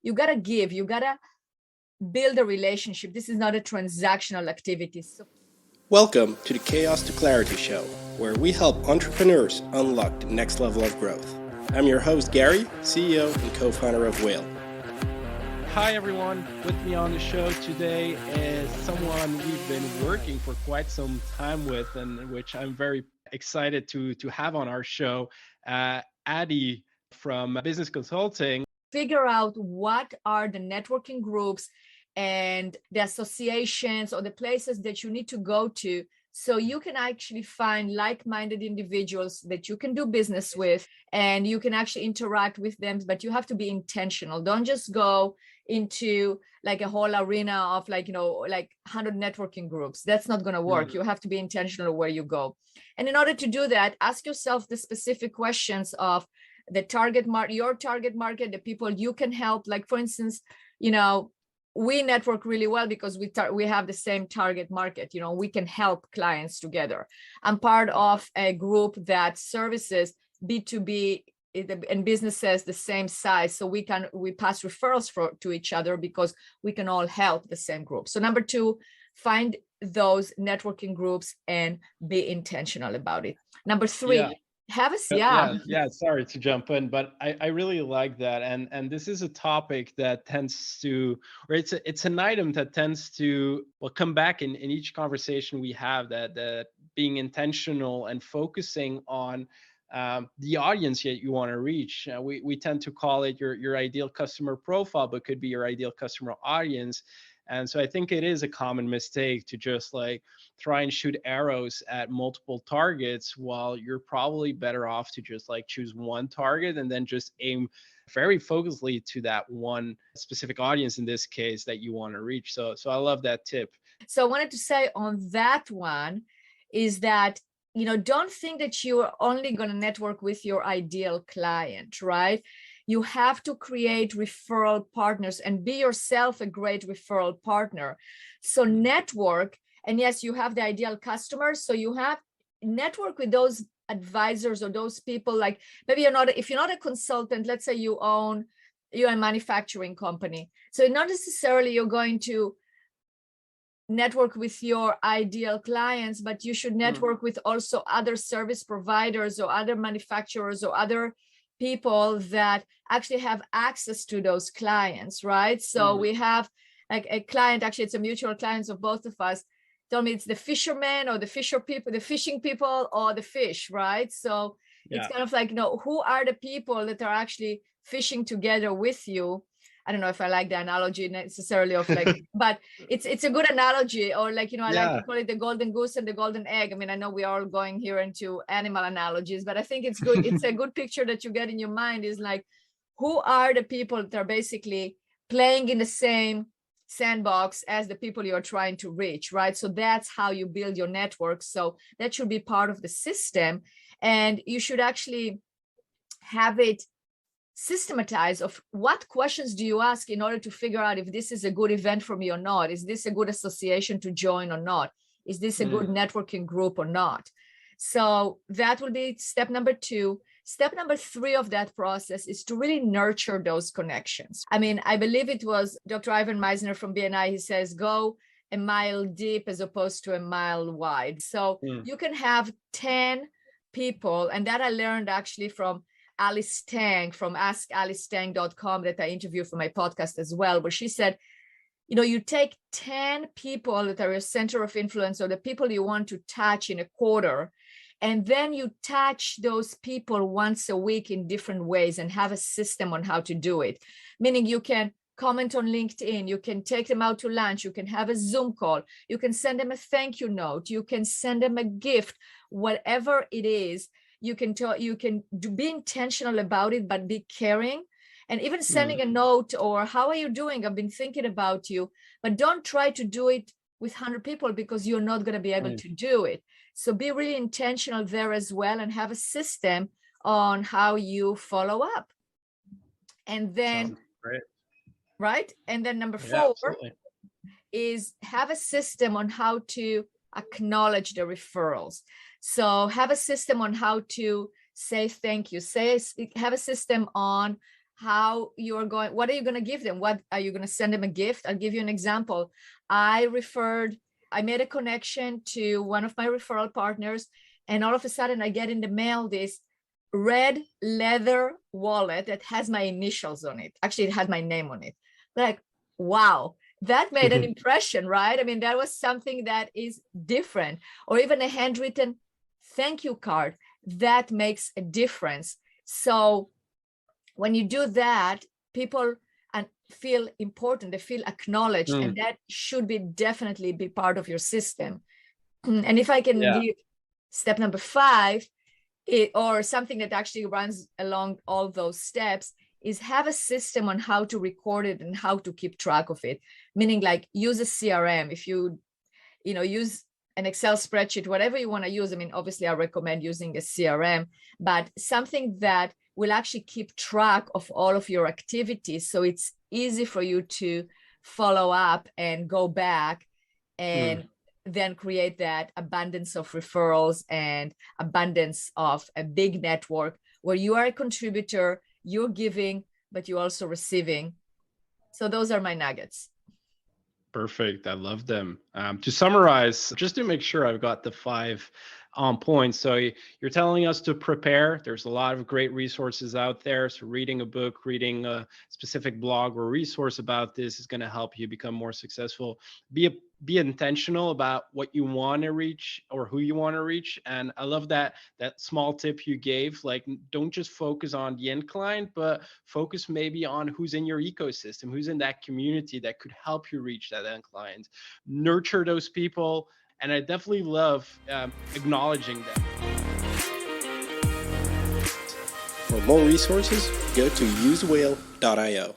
You got to give, you got to build a relationship. This is not a transactional activity. Welcome to the Chaos to Clarity Show, where we help entrepreneurs unlock the next level of growth. I'm your host, Gary, CEO and co-founder of Whale. Hi, everyone. With me on the show today is someone we've been working for quite some time with, and which I'm very excited to have on our show, Adi from Business Consulting. Figure out what are the networking groups and the associations or the places that you need to go to so you can actually find like-minded individuals that you can do business with and you can actually interact with them, but you have to be intentional. Don't just go into like a whole arena of like 100 networking groups. That's not going to work. You have to be intentional where you go. And in order to do that, ask yourself the specific questions of the target market, your target market, the people you can help. Like for instance, we network really well because we have the same target market. We can help clients together. I'm part of a group that services B2B and businesses the same size, so we pass referrals to each other because we can all help the same group. So number 2, find those networking groups and be intentional about it. Number 3, sorry to jump in, but I really like that, and this is a topic that tends to, or it's an item that tends to come back in each conversation we have, that being intentional and focusing on the audience that you want to reach. We tend to call it your ideal customer profile, but could be your ideal customer audience. And so I think it is a common mistake to just try and shoot arrows at multiple targets, while you're probably better off to just choose one target and then just aim very focusedly to that one specific audience in this case that you want to reach. So I love that tip. So I wanted to say on that one is that, don't think that you are only going to network with your ideal client, right? You have to create referral partners and be yourself a great referral partner. So network, and yes, you have the ideal customers. So you have network with those advisors or those people. Like maybe if you're not a consultant, let's say you're a manufacturing company. So not necessarily you're going to network with your ideal clients, but you should network with also other service providers or other manufacturers or other people that actually have access to those clients, right? So we have a client, actually it's a mutual client of both of us, told me it's the fishermen or the fishing people or the fish, right? So it's kind of who are the people that are actually fishing together with you? I don't know if I like the analogy necessarily of but it's a good analogy, or I like to call it the golden goose and the golden egg. I mean, I know we are all going here into animal analogies, but I think it's good. It's a good picture that you get in your mind is who are the people that are basically playing in the same sandbox as the people you're trying to reach, right? So that's how you build your network. So that should be part of the system, and you should actually have it systematize of what questions do you ask in order to figure out if this is a good event for me or not. Is this a good association to join or not? Is this a good networking group or not? So that will be step number 2. Step number 3 of that process is to really nurture those connections. I mean, I believe it was Dr. Ivan Meisner from BNI. He says, go a mile deep as opposed to a mile wide. So you can have 10 people, and that I learned actually from Alice Tang from AskAliceTang.com that I interviewed for my podcast as well, where she said, you take 10 people that are your center of influence or the people you want to touch in a quarter, and then you touch those people once a week in different ways and have a system on how to do it. Meaning you can comment on LinkedIn, you can take them out to lunch, you can have a Zoom call, you can send them a thank you note, you can send them a gift, whatever it is. You can be intentional about it, but be caring. And even sending a note or how are you doing? I've been thinking about you, but don't try to do it with 100 people because you're not going to be able to do it. So be really intentional there as well and have a system on how you follow up. And then, right? And then number 4 is have a system on how to acknowledge the referrals. So have a system on how to say thank you. Have a system on how you're going, what are you going to give them? What are you going to send them a gift? I'll give you an example. I made a connection to one of my referral partners, and all of a sudden I get in the mail this red leather wallet that has my initials on it. Actually, it had my name on it. Like, wow, that made an impression, right? I mean, that was something that is different. Or even a handwritten thank you card, that makes a difference. So when you do that, people feel important, they feel acknowledged, and that should be definitely be part of your system. And if I can give step number 5, or something that actually runs along all those steps, is have a system on how to record it and how to keep track of it. Meaning, like, use a CRM. If you use an Excel spreadsheet, whatever you want to use. I mean, obviously I recommend using a CRM, but something that will actually keep track of all of your activities, so it's easy for you to follow up and go back and then create that abundance of referrals and abundance of a big network where you are a contributor, you're giving, but you're also receiving. So those are my nuggets. Perfect. I love them. To summarize, just to make sure I've got the 5 points. So you're telling us to prepare. There's a lot of great resources out there. So reading a book, reading a specific blog or resource about this is going to help you become more successful. Be intentional about what you want to reach or who you want to reach. And I love that small tip you gave. Like, don't just focus on the end client, but focus maybe on who's in your ecosystem, who's in that community that could help you reach that end client. Nurture those people. And I definitely love acknowledging them. For more resources, go to usewhale.io.